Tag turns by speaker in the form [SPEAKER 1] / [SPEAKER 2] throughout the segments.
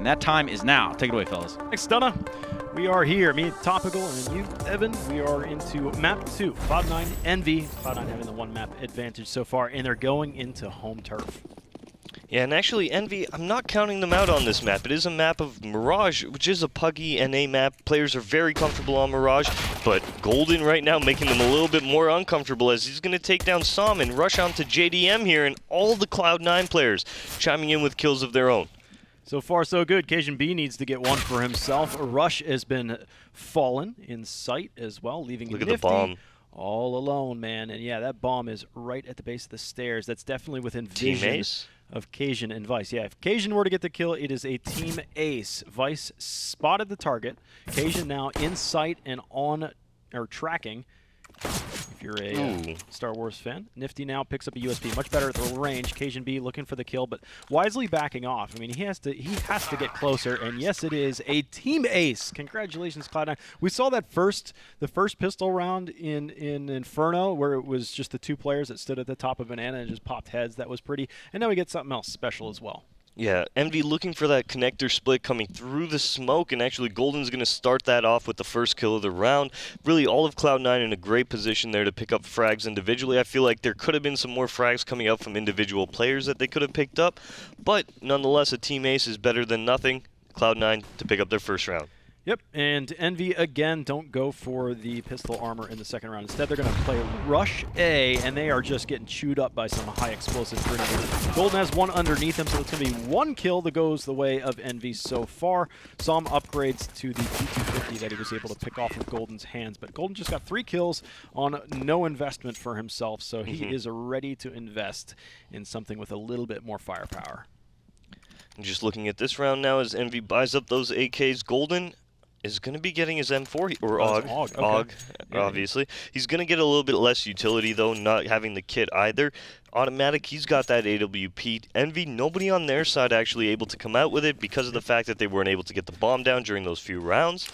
[SPEAKER 1] and that time is now. Take it away, fellas.
[SPEAKER 2] Thanks, Stunna. We are here, me, Topical, and you, Evan. We are into map 2, Cloud9 Envy. Cloud9 having the one map advantage so far, and they're going into home turf.
[SPEAKER 3] Yeah, and actually, Envy, I'm not counting them out on this map. It is a map of Mirage, which is a puggy NA map. Players are very comfortable on Mirage, but Golden right now making them a little bit more uncomfortable as he's going to take down Som and rush onto JDM here, and all the Cloud9 players chiming in with kills of their own.
[SPEAKER 2] So far, so good. Cajun B needs to get one for himself. Rush has been fallen in sight as well, leaving
[SPEAKER 3] Look
[SPEAKER 2] Nifty
[SPEAKER 3] at the bomb.
[SPEAKER 2] all alone, man. And yeah, that bomb is right at the base of the stairs. That's definitely within vision
[SPEAKER 3] Ace?
[SPEAKER 2] of Cajun and Vice. Yeah, if Cajun were to get the kill, it is a team ace. Vice spotted the target. Cajun now in sight and on, or tracking. If you're a Star Wars fan, Nifty now picks up a USP, much better at the range. Cajun B looking for the kill, but wisely backing off. I mean, he has to get closer, and yes, it is a team ace. Congratulations, Cloud9. We saw that the first pistol round in Inferno, where it was just the two players that stood at the top of Banana and just popped heads. That was pretty. And now we get something else special as well.
[SPEAKER 3] Yeah, Envy looking for that connector split coming through the smoke, and actually Golden's going to start that off with the first kill of the round. Really, all of Cloud9 in a great position there to pick up frags individually. I feel like there could have been some more frags coming out from individual players that they could have picked up, but nonetheless, a team ace is better than nothing. Cloud9 to pick up their first round.
[SPEAKER 2] Yep, and Envy, again, don't go for the pistol armor in the second round. Instead, they're going to play Rush A, and they are just getting chewed up by some high explosive grenades. Golden has one underneath him, so it's going to be one kill that goes the way of Envy so far. Some upgrades to the T250 that he was able to pick off with Golden's hands, but Golden just got 3 kills on no investment for himself, so he is ready to invest in something with a little bit more firepower.
[SPEAKER 3] And just looking at this round now as Envy buys up those AKs, Golden is going to be getting his M4, or AUG,
[SPEAKER 2] okay.
[SPEAKER 3] Obviously. He's going to get a little bit less utility, though, not having the kit either. Automatic, he's got that AWP. Envy, nobody on their side actually able to come out with it because of the fact that they weren't able to get the bomb down during those few rounds.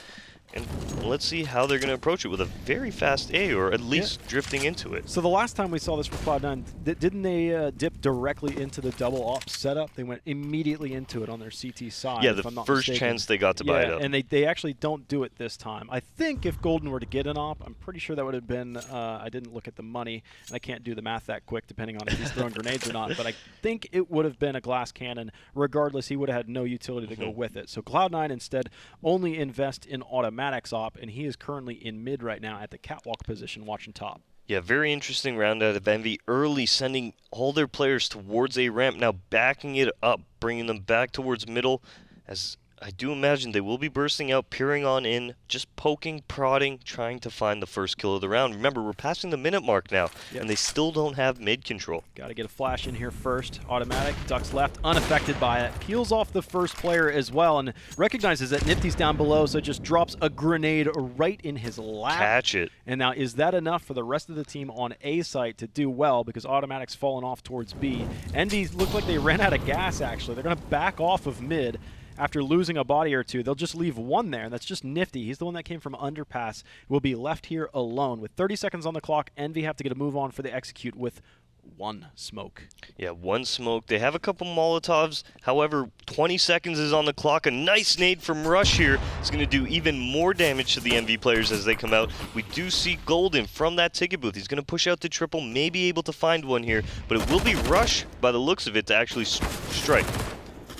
[SPEAKER 3] And let's see how they're going to approach it with a very fast A, or at least drifting into it.
[SPEAKER 2] So the last time we saw this for Cloud9, didn't they dip directly into the double op setup? They went immediately into it on their CT side.
[SPEAKER 3] Yeah,
[SPEAKER 2] if
[SPEAKER 3] the
[SPEAKER 2] I'm not
[SPEAKER 3] first
[SPEAKER 2] mistaken.
[SPEAKER 3] chance they got to buy it up.
[SPEAKER 2] And they actually don't do it this time. I think if Golden were to get an op, I'm pretty sure that would have been, I didn't look at the money, and I can't do the math that quick depending on if he's throwing grenades or not, but I think it would have been a glass cannon. Regardless, he would have had no utility to go with it. So Cloud9 instead only invest in automatics op, and he is currently in mid right now at the catwalk position watching top.
[SPEAKER 3] Yeah, very interesting round out of Envy. Early sending all their players towards a ramp, now backing it up, bringing them back towards middle, as I do imagine they will be bursting out, peering on in, just poking, prodding, trying to find the first kill of the round. Remember, we're passing the minute mark now, and they still don't have mid control.
[SPEAKER 2] Got to get a flash in here first. Automatic, ducks left, unaffected by it. Peels off the first player as well, and recognizes that Nifty's down below, so just drops a grenade right in his lap.
[SPEAKER 3] Catch it.
[SPEAKER 2] And now, is that enough for the rest of the team on A site to do well, because Automatic's fallen off towards B? Envy look like they ran out of gas, actually. They're going to back off of mid. After losing a body or two, they'll just leave one there, and that's just Nifty. He's the one that came from underpass. Will be left here alone. With 30 seconds on the clock, Envy have to get a move on for the execute with one smoke.
[SPEAKER 3] Yeah, one smoke. They have a couple Molotovs. However, 20 seconds is on the clock. A nice nade from Rush here is going to do even more damage to the Envy players as they come out. We do see Golden from that ticket booth. He's going to push out the triple, maybe able to find one here, but it will be Rush, by the looks of it, to actually strike.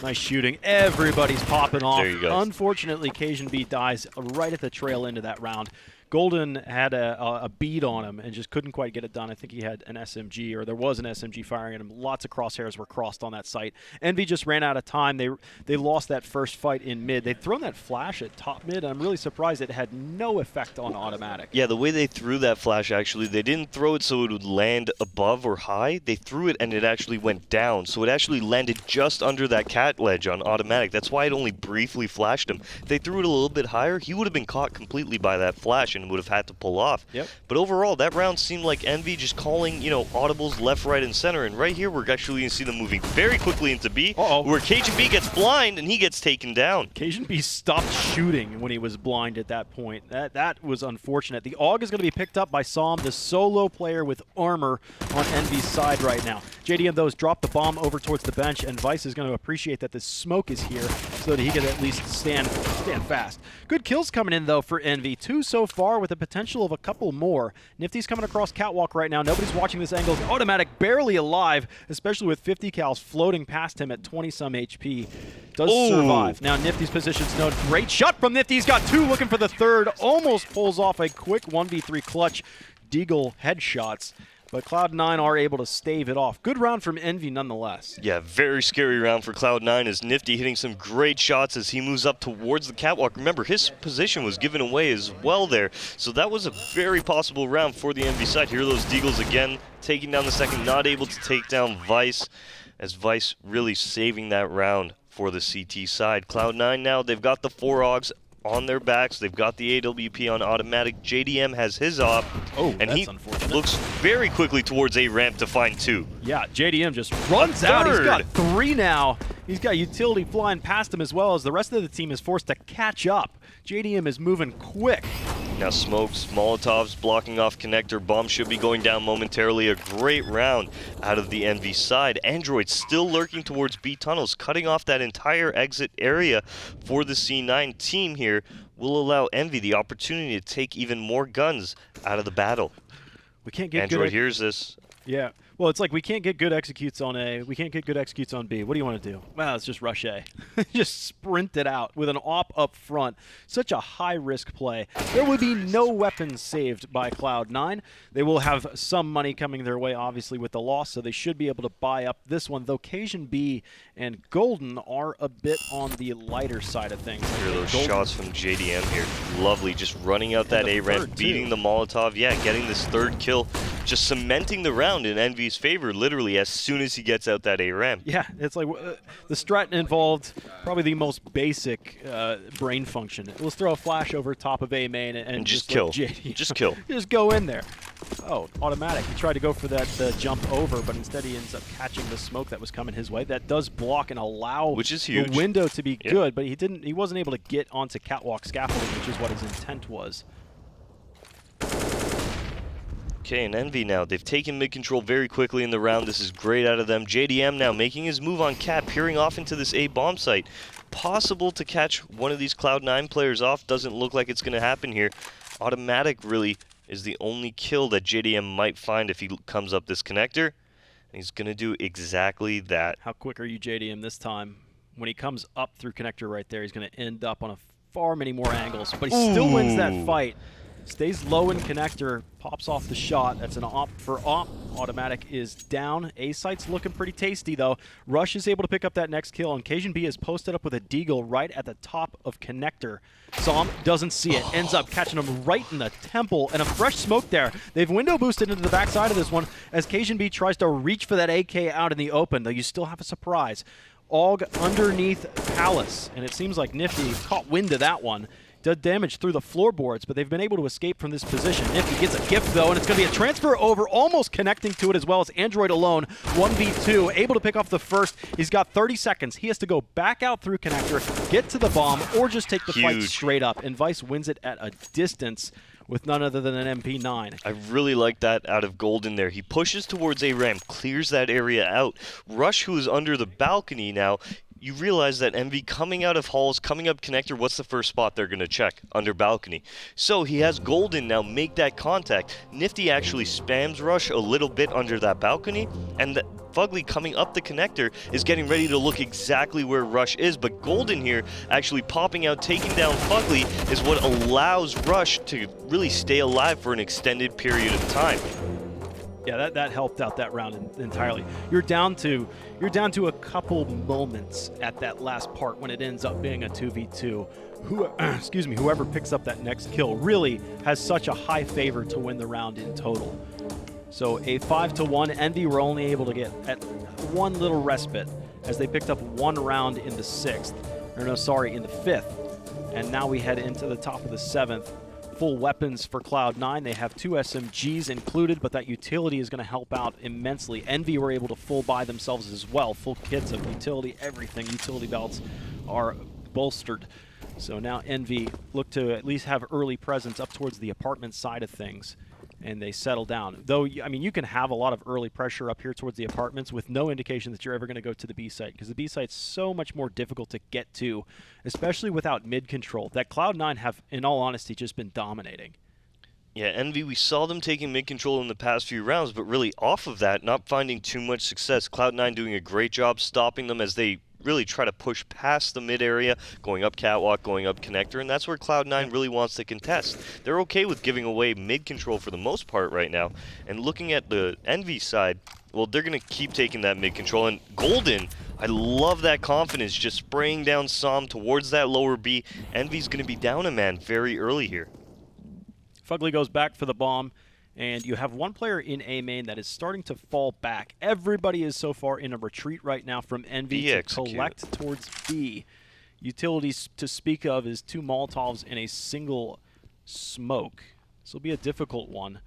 [SPEAKER 2] Nice shooting. Everybody's popping off.
[SPEAKER 3] There you go.
[SPEAKER 2] Unfortunately, Cajun B dies right at the trail end of that round. Golden had a bead on him and just couldn't quite get it done. I think he had an SMG, or there was an SMG firing at him. Lots of crosshairs were crossed on that site. Envy just ran out of time. They lost that first fight in mid. They'd thrown that flash at top mid, and I'm really surprised it had no effect on automatic.
[SPEAKER 3] Yeah, the way they threw that flash, actually, they didn't throw it so it would land above or high. They threw it and it actually went down. So it actually landed just under that cat ledge on automatic. That's why it only briefly flashed him. If they threw it a little bit higher, he would have been caught completely by that flash. situation would have had to pull off.
[SPEAKER 2] Yep.
[SPEAKER 3] But overall, that round seemed like Envy just calling, you know, audibles left, right, and center. And right here, we're actually going to see them moving very quickly into B, where Cajun B gets blind and he gets taken down.
[SPEAKER 2] Cajun B stopped shooting when he was blind at that point. That was unfortunate. The AUG is going to be picked up by Som, the solo player with armor on Envy's side right now. JDM, though, has dropped the bomb over towards the bench, and Vice is going to appreciate that the smoke is here so that he can at least stand fast. Good kills coming in, though, for Envy. 2 so far with the potential of a couple more. Nifty's coming across Catwalk right now. Nobody's watching this angle. Automatic barely alive, especially with 50 cals floating past him at 20-some HP. Does survive. Now Nifty's position's known. Great shot from Nifty. He's got 2 looking for the third. Almost pulls off a quick 1v3 clutch Deagle headshots. But Cloud9 are able to stave it off. Good round from Envy nonetheless.
[SPEAKER 3] Yeah, very scary round for Cloud9 as Nifty hitting some great shots as he moves up towards the catwalk. Remember, his position was given away as well there. So that was a very possible round for the Envy side. Here are those Deagles again, taking down the second, not able to take down Vice, as Vice really saving that round for the CT side. Cloud9 now, they've got the 4 AUGs on their backs. They've got the AWP on automatic. JDM has his op, and he looks very quickly towards A ramp to find 2.
[SPEAKER 2] Yeah, JDM just runs out. He's got 3 now. He's got utility flying past him as well as the rest of the team is forced to catch up. JDM is moving quick.
[SPEAKER 3] Now smokes, Molotovs blocking off connector. Bomb should be going down momentarily. A great round out of the Envy side. Android still lurking towards B tunnels, cutting off that entire exit area for the C9 team here. Will allow Envy the opportunity to take even more guns out of the battle.
[SPEAKER 2] We can't get
[SPEAKER 3] Android hears this.
[SPEAKER 2] Yeah. Well, it's like we can't get good executes on A. We can't get good executes on B. What do you want to do? Well, let's just rush A. Just sprint it out with an op up front. Such a high-risk play. There would be no weapons saved by Cloud9. They will have some money coming their way, obviously, with the loss, so they should be able to buy up this one, though Cajun B and Golden are a bit on the lighter side of things.
[SPEAKER 3] Here are those shots from JDM here. Lovely, just running out that A ramp, beating the Molotov. Yeah, getting this 3rd kill, just cementing the round in Envy's favor literally as soon as he gets out that A ramp.
[SPEAKER 2] Yeah, it's like the strat involved probably the most basic brain function. Let's throw a flash over top of A main and
[SPEAKER 3] just kill. Just kill.
[SPEAKER 2] Just go in there. Oh, automatic. He tried to go for that jump over, but instead he ends up catching the smoke that was coming his way. That does block and allow the window to be good, but he wasn't able to get onto catwalk scaffolding, which is what his intent was.
[SPEAKER 3] Okay, and Envy now, they've taken mid-control very quickly in the round. This is great out of them. JDM now making his move on Cat, peering off into this A bomb site. Possible to catch one of these Cloud9 players off. Doesn't look like it's going to happen here. Automatic really is the only kill that JDM might find if he comes up this connector. And he's going to do exactly that.
[SPEAKER 2] How quick are you, JDM, this time? When he comes up through connector right there, he's going to end up on far many more angles. But he still wins that fight. Stays low in connector, pops off the shot. That's an op for op. Automatic is down. A site's looking pretty tasty, though. Rush is able to pick up that next kill, and Cajun B is posted up with a Deagle right at the top of connector. Som doesn't see it, ends up catching him right in the temple, and a fresh smoke there. They've window boosted into the backside of this one as Cajun B tries to reach for that AK out in the open, though you still have a surprise. AUG underneath Palace, and it seems like Nifty caught wind of that one. Did damage through the floorboards, but they've been able to escape from this position. Nifty gets a gift, though, and it's going to be a transfer over, almost connecting to it as well as Android alone. 1v2, able to pick off the first. He's got 30 seconds. He has to go back out through connector, get to the bomb, or just take the fight straight up. And Vice wins it at a distance with none other than an MP9.
[SPEAKER 3] I really like that out of Golden there. He pushes towards A ramp, clears that area out. Rush, who is under the balcony now, you realize that Envy coming out of halls, coming up connector, what's the first spot they're going to check? Under balcony. So he has Golden now make that contact. Nifty actually spams Rush a little bit under that balcony, and Fugly coming up the connector is getting ready to look exactly where Rush is, but Golden here actually popping out, taking down Fugly is what allows Rush to really stay alive for an extended period of time.
[SPEAKER 2] Yeah, that helped out that round entirely. You're down to a couple moments at that last part when it ends up being a 2v2. Whoever picks up that next kill really has such a high favor to win the round in total. So a 5-1, Envy were only able to get at one little respite as they picked up one round in the 6th, or no, sorry, in the 5th. And now we head into the top of the 7th. full weapons for Cloud9. They have 2 SMGs included, but that utility is going to help out immensely. Envy were able to full buy themselves as well. Full kits of utility, everything. Utility belts are bolstered. So now Envy look to at least have early presence up towards the apartment side of things, and they settle down. Though, I mean, you can have a lot of early pressure up here towards the apartments with no indication that you're ever going to go to the B site, because the B site's so much more difficult to get to, especially without mid control. That Cloud9 have, in all honesty, just been dominating.
[SPEAKER 3] Yeah, Envy, we saw them taking mid control in the past few rounds, but really off of that, not finding too much success. Cloud9 doing a great job stopping them as they really try to push past the mid area, going up catwalk, going up connector, and that's where Cloud9 really wants to contest. They're okay with giving away mid control for the most part right now, and looking at the Envy side, well, they're going to keep taking that mid control, and Golden, I love that confidence, just spraying down Som towards that lower B. Envy's going to be down a man very early here.
[SPEAKER 2] Fugly goes back for the bomb, and you have one player in A main that is starting to fall back. Everybody is so far in a retreat right now from Envy to collect towards B. Utilities to speak of is 2 Molotovs in a single smoke. This will be a difficult one.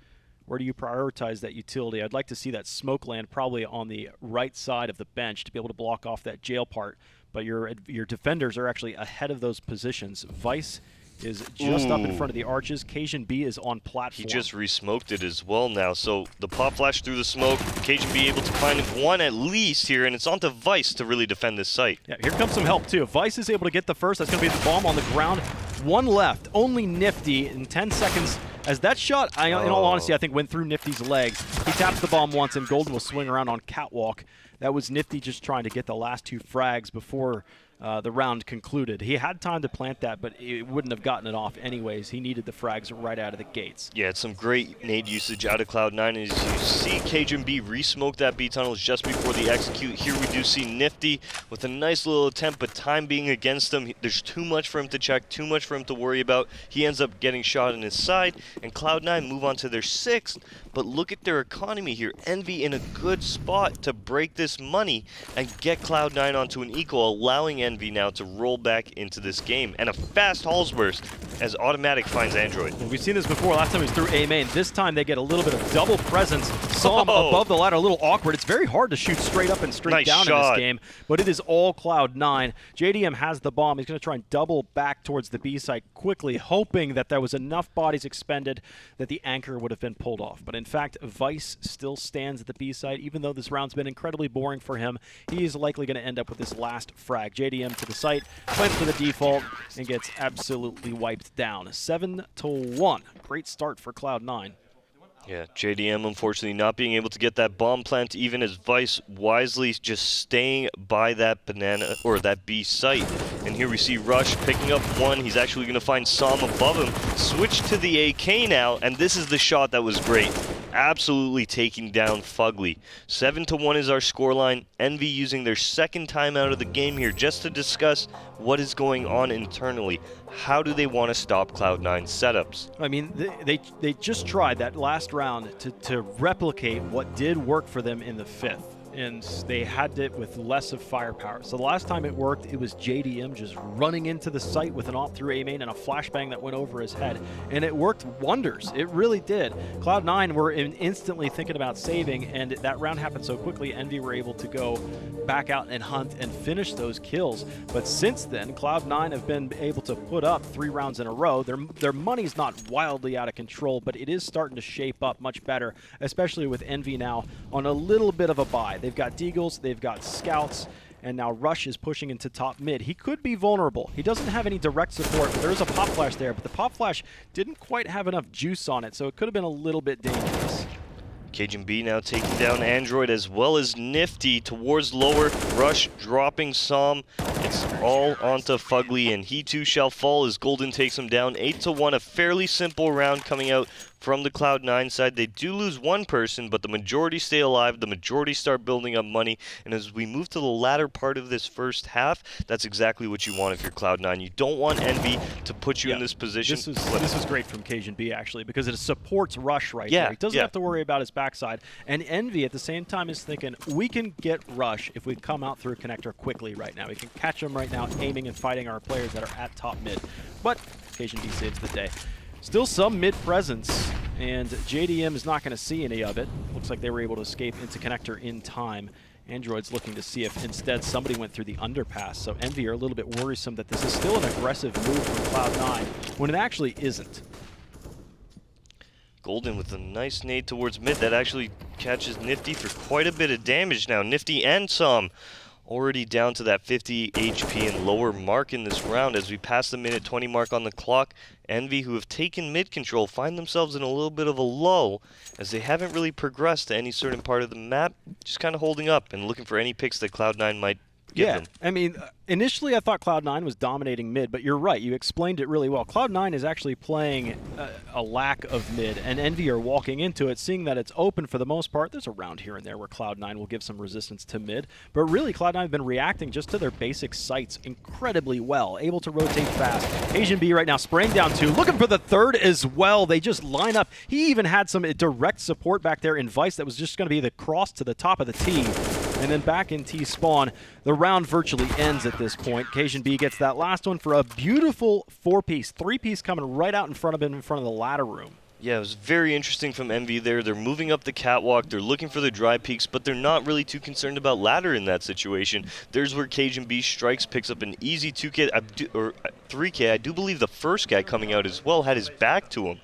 [SPEAKER 2] Where do you prioritize that utility? I'd like to see that smoke land probably on the right side of the bench to be able to block off that jail part, but your defenders are actually ahead of those positions. Vice is just up in front of the arches. Cajun B is on platform.
[SPEAKER 3] He just re-smoked it as well now. So the pop flash through the smoke. Cajun B able to find one at least here, and it's on to Vice to really defend this site.
[SPEAKER 2] Yeah, here comes some help too. Vice is able to get the first. That's going to be the bomb on the ground. One left. Only Nifty in 10 seconds. As that shot, in all honesty, I think went through Nifty's legs. He taps the bomb once, and Golden will swing around on catwalk. That was Nifty just trying to get the last 2 frags before the round concluded. He had time to plant that, but it wouldn't have gotten it off anyways. He needed the frags right out of the gates.
[SPEAKER 3] Yeah, it's some great nade usage out of Cloud9. As you see Cajun B re-smoke that B tunnels just before the execute. Here we do see Nifty with a nice little attempt, but time being against him. There's too much for him to check, too much for him to worry about. He ends up getting shot in his side, and Cloud9 move on to their 6th. But look at their economy here. Envy in a good spot to break this money and get Cloud9 onto an equal, allowing Envy now to roll back into this game. And a fast Halls burst as Automatic finds Android.
[SPEAKER 2] Well, we've seen this before. Last time he was through A main. This time they get a little bit of double presence. Som above the ladder, a little awkward. It's very hard to shoot straight up and straight down in this game, but it is all Cloud9. JDM has the bomb. He's going to try and double back towards the B site quickly, hoping that there was enough bodies expended that the anchor would have been pulled off. But in fact, Vice still stands at the B site. Even though this round's been incredibly boring for him, he is likely going to end up with this last frag. JDM to the site, plans for the default, and gets absolutely wiped down. 7-1. Great start for Cloud9.
[SPEAKER 3] Yeah, JDM unfortunately not being able to get that bomb plant, even as Vice wisely just staying by that banana or that B site. And here we see Rush picking up one. He's actually going to find Som above him. Switch to the AK now, and this is the shot that was great. Absolutely taking down Fugly. 7-1 is our scoreline. Envy using their 2nd time out of the game here just to discuss what is going on internally. How do they want to stop Cloud9's setups?
[SPEAKER 2] I mean, they just tried that last round to replicate what did work for them in the 5th. And they had it with less of firepower. So the last time it worked, it was JDM just running into the site with an op through A main and a flashbang that went over his head. And it worked wonders. It really did. Cloud9 were instantly thinking about saving, and that round happened so quickly, Envy were able to go back out and hunt and finish those kills. But since then, Cloud9 have been able to put up 3 rounds in a row. Their money's not wildly out of control, but it is starting to shape up much better, especially with Envy now on a little bit of a bye. They've got Deagles, they've got Scouts, and now Rush is pushing into top mid. He could be vulnerable. He doesn't have any direct support, but there is a pop flash there, but the pop flash didn't quite have enough juice on it, so it could have been a little bit dangerous.
[SPEAKER 3] Cajun B now taking down Android as well as Nifty towards lower. Rush dropping Som. It's all onto Fugly, and he too shall fall as Golden takes him down. 8-1, a fairly simple round coming out from the Cloud9 side. They do lose one person, but the majority stay alive. The majority start building up money. And as we move to the latter part of this first half, that's exactly what you want if you're Cloud9. You don't want Envy to put you in this position.
[SPEAKER 2] This was great from Cajun B, actually, because it supports Rush right there. He doesn't have to worry about his backside. And Envy, at the same time, is thinking, we can get Rush if we come out through a connector quickly right now. We can catch him right now, aiming and fighting our players that are at top mid. But Cajun B saves the day. Still some mid presence, and JDM is not going to see any of it. Looks like they were able to escape into connector in time. Android's looking to see if instead somebody went through the underpass. So Envy are a little bit worrisome that this is still an aggressive move from Cloud9 when it actually isn't.
[SPEAKER 3] Golden with a nice nade towards mid that actually catches Nifty for quite a bit of damage now. Nifty and some already down to that 50 HP and lower mark in this round as we pass the minute 20 mark on the clock. Envy, who have taken mid control, find themselves in a little bit of a lull as they haven't really progressed to any certain part of the map, just kind of holding up and looking for any picks that Cloud9 might give them.
[SPEAKER 2] I mean, initially I thought Cloud9 was dominating mid, but you're right, you explained it really well. Cloud9 is actually playing a lack of mid, and Envy are walking into it, seeing that it's open for the most part. There's a round here and there where Cloud9 will give some resistance to mid, but really Cloud9 have been reacting just to their basic sights incredibly well, able to rotate fast. Asian B right now spraying down 2, looking for the third as well. They just line up. He even had some direct support back there in Vice that was just going to be the cross to the top of the T. And then back in T-spawn, the round virtually ends at this point. Cajun B gets that last one for a beautiful 4-piece. 3-piece coming right out in front of him, in front of the ladder room.
[SPEAKER 3] Yeah, it was very interesting from Envy there. They're moving up the catwalk, they're looking for the dry peaks, but they're not really too concerned about ladder in that situation. There's where Cajun B strikes, picks up an easy 2K, or 3K. I do believe the first guy coming out as well had his back to him.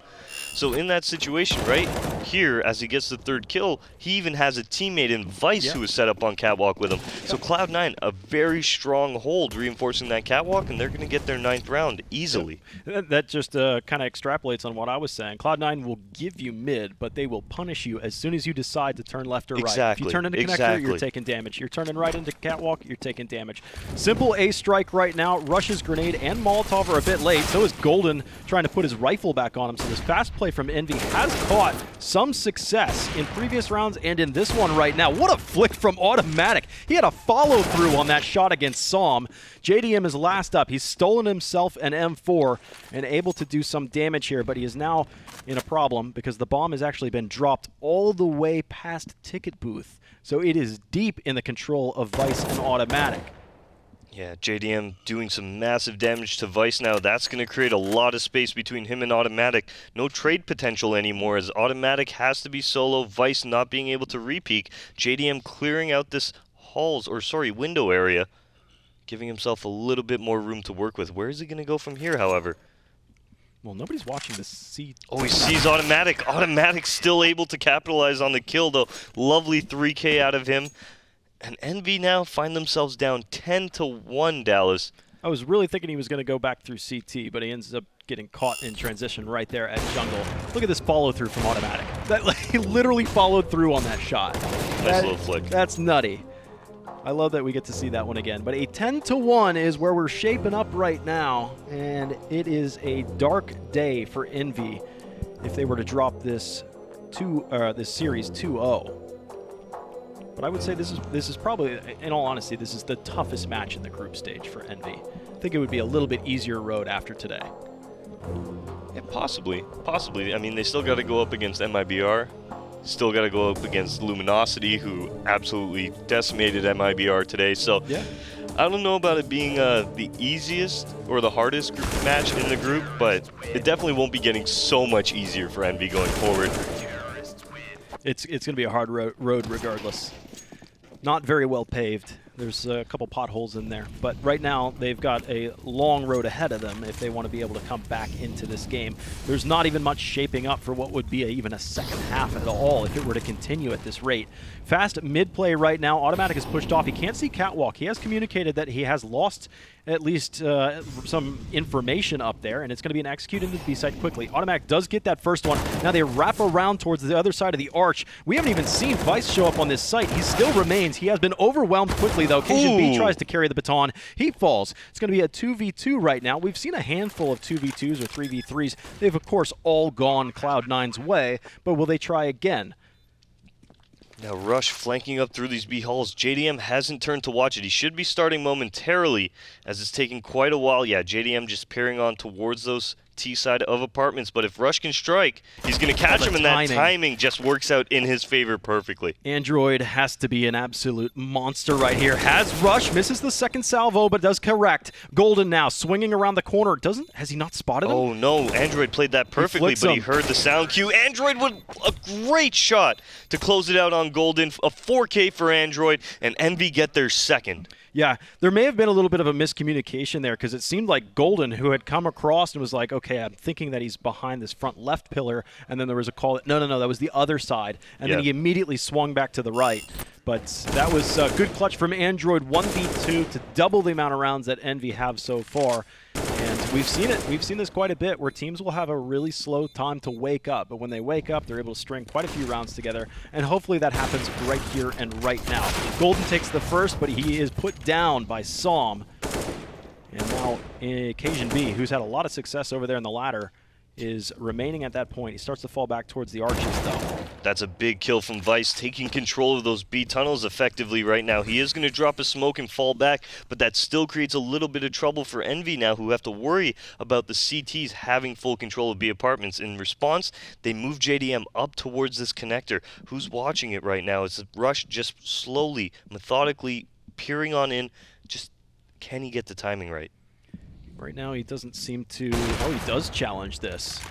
[SPEAKER 3] So in that situation right here, as he gets the third kill, he even has a teammate in Vice who is set up on catwalk with him. So Cloud9, a very strong hold reinforcing that catwalk, and they're going to get their 9th round easily.
[SPEAKER 2] That just kind of extrapolates on what I was saying. Cloud9 will give you mid, but they will punish you as soon as you decide to turn left or right.
[SPEAKER 3] Exactly.
[SPEAKER 2] If you turn into connector, you're taking damage. You're turning right into catwalk, you're taking damage. Simple A strike right now. Rush's grenade and Molotov are a bit late. So is Golden trying to put his rifle back on him. So this fast play from Envy has caught some success in previous rounds and in this one right now. What a flick from Automatic. He had a follow-through on that shot against Som. JDM is last up. He's stolen himself an M4 and able to do some damage here, but he is now in a problem because the bomb has actually been dropped all the way past Ticket Booth. So it is deep in the control of Vice and Automatic.
[SPEAKER 3] Yeah, JDM doing some massive damage to Vice now. That's going to create a lot of space between him and Automatic. No trade potential anymore as Automatic has to be solo, Vice not being able to repeak. JDM clearing out this window area, giving himself a little bit more room to work with. Where is he going to go from here, however?
[SPEAKER 2] Well, nobody's watching the C.
[SPEAKER 3] Oh, he sees Automatic. Automatic still able to capitalize on the kill, though. Lovely 3K out of him. And Envy now find themselves down 10-1, Dallas.
[SPEAKER 2] I was really thinking he was going to go back through CT, but he ends up getting caught in transition right there at jungle. Look at this follow-through from Automatic. He literally followed through on that shot.
[SPEAKER 3] Nice little flick.
[SPEAKER 2] That's nutty. I love that we get to see that one again. But a 10-1 is where we're shaping up right now, and it is a dark day for Envy if they were to drop this series 2-0. But I would say this is probably, in all honesty, this is the toughest match in the group stage for Envy. I think it would be a little bit easier road after today.
[SPEAKER 3] Yeah, possibly. I mean, they still got to go up against MIBR. Still got to go up against Luminosity, who absolutely decimated MIBR today. So
[SPEAKER 2] yeah.
[SPEAKER 3] I don't know about it being the easiest or the hardest match in the group, but it definitely won't be getting so much easier for Envy going forward.
[SPEAKER 2] It's going to be a hard road regardless. Not very well paved. There's a couple potholes in there. But right now, they've got a long road ahead of them if they want to be able to come back into this game. There's not even much shaping up for what would be even a second half at all if it were to continue at this rate. Fast mid-play right now. Automatic is pushed off. He can't see catwalk. He has communicated that he has lost at least some information up there, and it's going to be an execute into the B site quickly. Automatic does get that first one. Now they wrap around towards the other side of the arch. We haven't even seen Vice show up on this site. He still remains. He has been overwhelmed quickly, though. Cajun B tries to carry the baton. He falls. It's going to be a 2v2 right now. We've seen a handful of 2v2s or 3v3s. They've, of course, all gone Cloud9's way, but will they try again?
[SPEAKER 3] Now Rush flanking up through these B halls. JDM hasn't turned to watch it. He should be starting momentarily as it's taking quite a while. Yeah, JDM just peering on towards those T side of apartments. But if Rush can strike, he's going to catch him, and that timing just works out in his favor perfectly.
[SPEAKER 2] Android has to be an absolute monster right here. Has Rush, misses the second salvo, but does correct. Golden now swinging around the corner. Has he not spotted him?
[SPEAKER 3] Oh no, Android played that perfectly, but he heard the sound cue. Android with a great shot to close it out on Golden. A 4K for Android, and Envy get their second.
[SPEAKER 2] Yeah, there may have been a little bit of a miscommunication there because it seemed like Golden, who had come across and was like, okay, I'm thinking that he's behind this front left pillar, and then there was a call that, no, that was the other side, and then he immediately swung back to the right. But that was a good clutch from Android, 1v2 to double the amount of rounds that Envy have so far. And we've seen it. We've seen this quite a bit where teams will have a really slow time to wake up. But when they wake up, they're able to string quite a few rounds together. And hopefully that happens right here and right now. Golden takes the first, but he is put down by Psalm. And now Cajun B, who's had a lot of success over there in the ladder, is remaining at that point. He starts to fall back towards the arches, though.
[SPEAKER 3] That's a big kill from Vice, taking control of those B tunnels effectively right now. He is going to drop a smoke and fall back, but that still creates a little bit of trouble for Envy now, who have to worry about the CTs having full control of B apartments. In response, they move JDM up towards this connector. Who's watching it right now? It's Rush just slowly, methodically peering on in. Just, can he get the timing right?
[SPEAKER 2] Right now, he doesn't seem to... Oh, he does challenge this.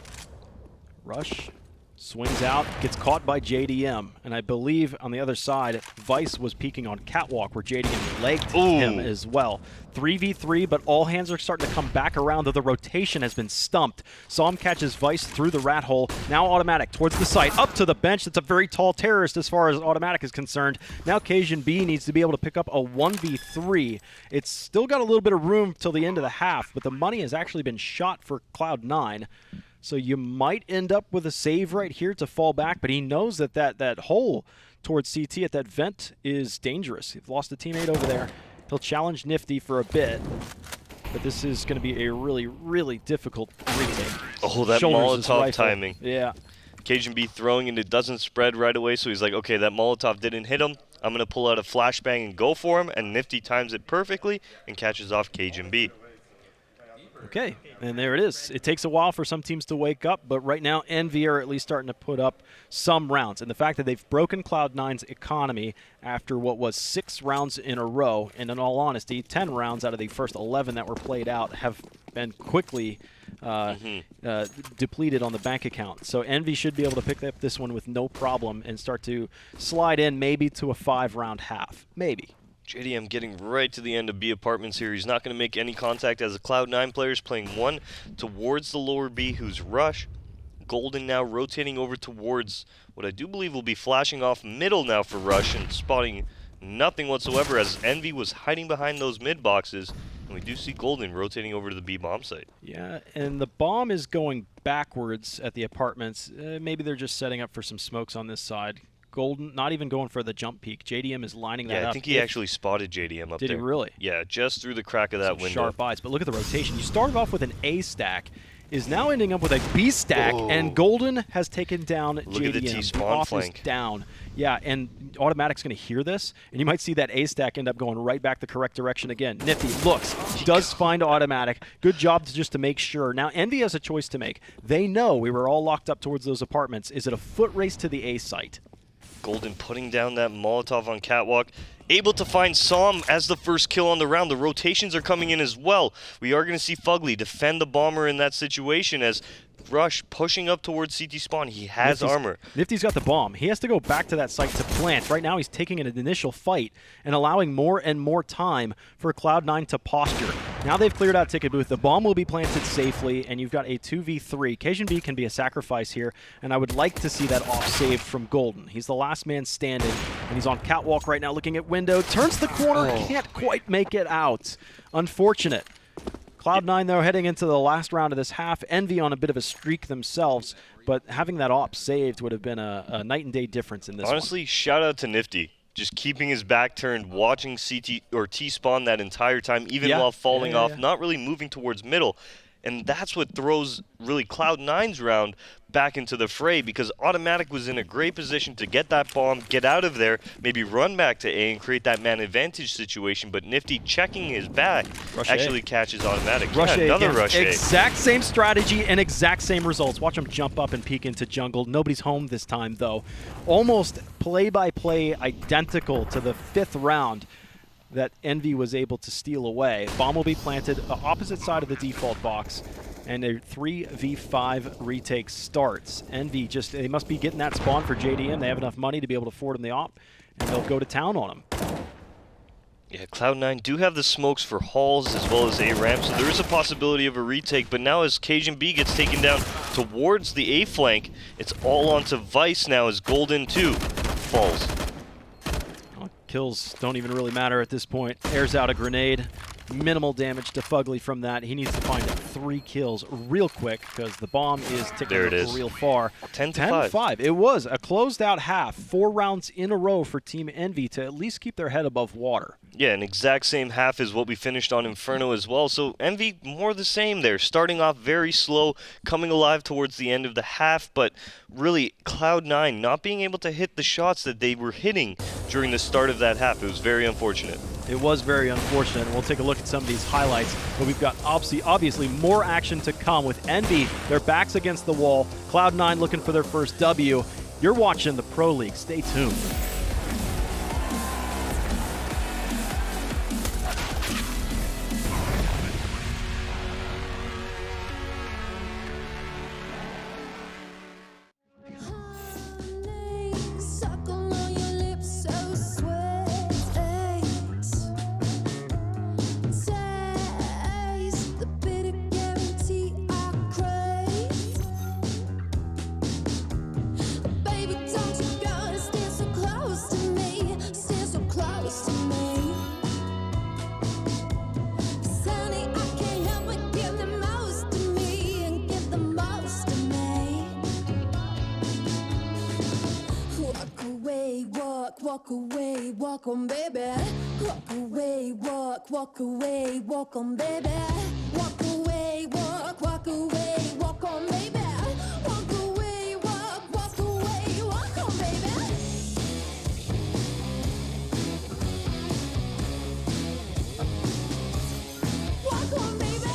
[SPEAKER 2] Rush swings out, gets caught by JDM. And I believe on the other side, Vice was peeking on Catwalk, where JDM legged him as well. 3v3, but all hands are starting to come back around, though the rotation has been stumped. Psalm catches Vice through the rat hole. Now Automatic towards the site, up to the bench. That's a very tall terrorist as far as Automatic is concerned. Now Cajun B needs to be able to pick up a 1v3. It's still got a little bit of room till the end of the half, but the money has actually been shot for Cloud9. So you might end up with a save right here to fall back, but he knows that that hole towards CT at that vent is dangerous. He's lost a teammate over there. He'll challenge Nifty for a bit, but this is going to be a really, really difficult retake.
[SPEAKER 3] Oh, that Molotov timing.
[SPEAKER 2] Yeah.
[SPEAKER 3] Cajun B throwing and it doesn't spread right away, so he's like, okay, that Molotov didn't hit him. I'm going to pull out a flashbang and go for him, and Nifty times it perfectly and catches off Cajun B.
[SPEAKER 2] Okay, and there it is. It takes a while for some teams to wake up, but right now Envy are at least starting to put up some rounds. And the fact that they've broken Cloud9's economy after what was 6 rounds in a row, and in all honesty, 10 rounds out of the first 11 that were played out have been quickly depleted on the bank account. So Envy should be able to pick up this one with no problem and start to slide in maybe to a 5-round half. Maybe.
[SPEAKER 3] JDM getting right to the end of B apartments here. He's not going to make any contact as the Cloud9 players playing one towards the lower B, who's Rush. Golden now rotating over towards what I do believe will be flashing off middle now for Rush and spotting nothing whatsoever as Envy was hiding behind those mid boxes. And we do see Golden rotating over to the B bomb site.
[SPEAKER 2] Yeah, and the bomb is going backwards at the apartments. Maybe they're just setting up for some smokes on this side. Golden not even going for the jump peek. JDM is lining that up.
[SPEAKER 3] Yeah, I think he actually spotted JDM up there.
[SPEAKER 2] Did he really?
[SPEAKER 3] Yeah, just through the crack of that window.
[SPEAKER 2] Sharp eyes, but look at the rotation. You started off with an A stack, is now ending up with a B stack, and Golden has taken down JDM.
[SPEAKER 3] Look at the T-spawn flank.
[SPEAKER 2] Down. Yeah, and Automatic's going to hear this, and you might see that A stack end up going right back the correct direction again. Nifty looks, does find Automatic. Good job just to make sure. Now Envy has a choice to make. They know we were all locked up towards those apartments. Is it a foot race to the A site?
[SPEAKER 3] Golden putting down that Molotov on Catwalk. Able to find Psalm as the first kill on the round. The rotations are coming in as well. We are going to see Fugly defend the bomber in that situation as Rush pushing up towards CT spawn. He has armor.
[SPEAKER 2] Nifty's got the bomb. He has to go back to that site to plant. Right now he's taking an initial fight and allowing more and more time for Cloud9 to posture. Now they've cleared out Ticket Booth. The bomb will be planted safely, and you've got a 2v3. Cajun B can be a sacrifice here, and I would like to see that off saved from Golden. He's the last man standing, and he's on Catwalk right now looking at window. Turns the corner, can't quite make it out. Unfortunate. Cloud9, though, heading into the last round of this half. Envy on a bit of a streak themselves, but having that op saved would have been a night and day difference in this
[SPEAKER 3] Honestly, shout out to Nifty. Just keeping his back turned, watching CT or T-spawn that entire time, even while falling off, not really moving towards middle. And that's what throws really Cloud9's round back into the fray, because Automatic was in a great position to get that bomb, get out of there, maybe run back to A and create that man advantage situation, but Nifty checking his back
[SPEAKER 2] Rush
[SPEAKER 3] actually
[SPEAKER 2] A.
[SPEAKER 3] catches Automatic.
[SPEAKER 2] Rush
[SPEAKER 3] yeah,
[SPEAKER 2] A
[SPEAKER 3] another
[SPEAKER 2] again.
[SPEAKER 3] Rush A.
[SPEAKER 2] Exact same strategy and exact same results. Watch him jump up and peek into jungle. Nobody's home this time, though. Almost play-by-play identical to the 5th round that Envy was able to steal away. Bomb will be planted the opposite side of the default box, and a 3v5 retake starts. Envy they must be getting that spawn for JDM. They have enough money to be able to afford him the op, and they'll go to town on him.
[SPEAKER 3] Yeah, Cloud9 do have the smokes for halls as well as A ramp, so there is a possibility of a retake. But now as Cajun B gets taken down towards the A flank, it's all onto Vice now as Golden 2 falls.
[SPEAKER 2] Well, kills don't even really matter at this point. Airs out a grenade. Minimal damage to Fugly from that. He needs to find 3 kills real quick because the bomb is ticking up real far.
[SPEAKER 3] 10-5.
[SPEAKER 2] It was a closed out half. 4 rounds in a row for Team Envy to at least keep their head above water.
[SPEAKER 3] Yeah, an exact same half is what we finished on Inferno as well. So Envy more the same there. Starting off very slow, coming alive towards the end of the half, but really Cloud9 not being able to hit the shots that they were hitting during the start of that half. It was very unfortunate.
[SPEAKER 2] It was very unfortunate, and we'll take a look at some of these highlights. But we've got obviously more action to come with Envy. Their backs against the wall. Cloud9 looking for their first W. You're watching the Pro League. Stay tuned.
[SPEAKER 4] Walk away, walk on, baby. Walk away, walk away, walk on, baby. Walk away, walk away, walk on, baby. Walk away, walk away, walk on, baby. Walk on, baby.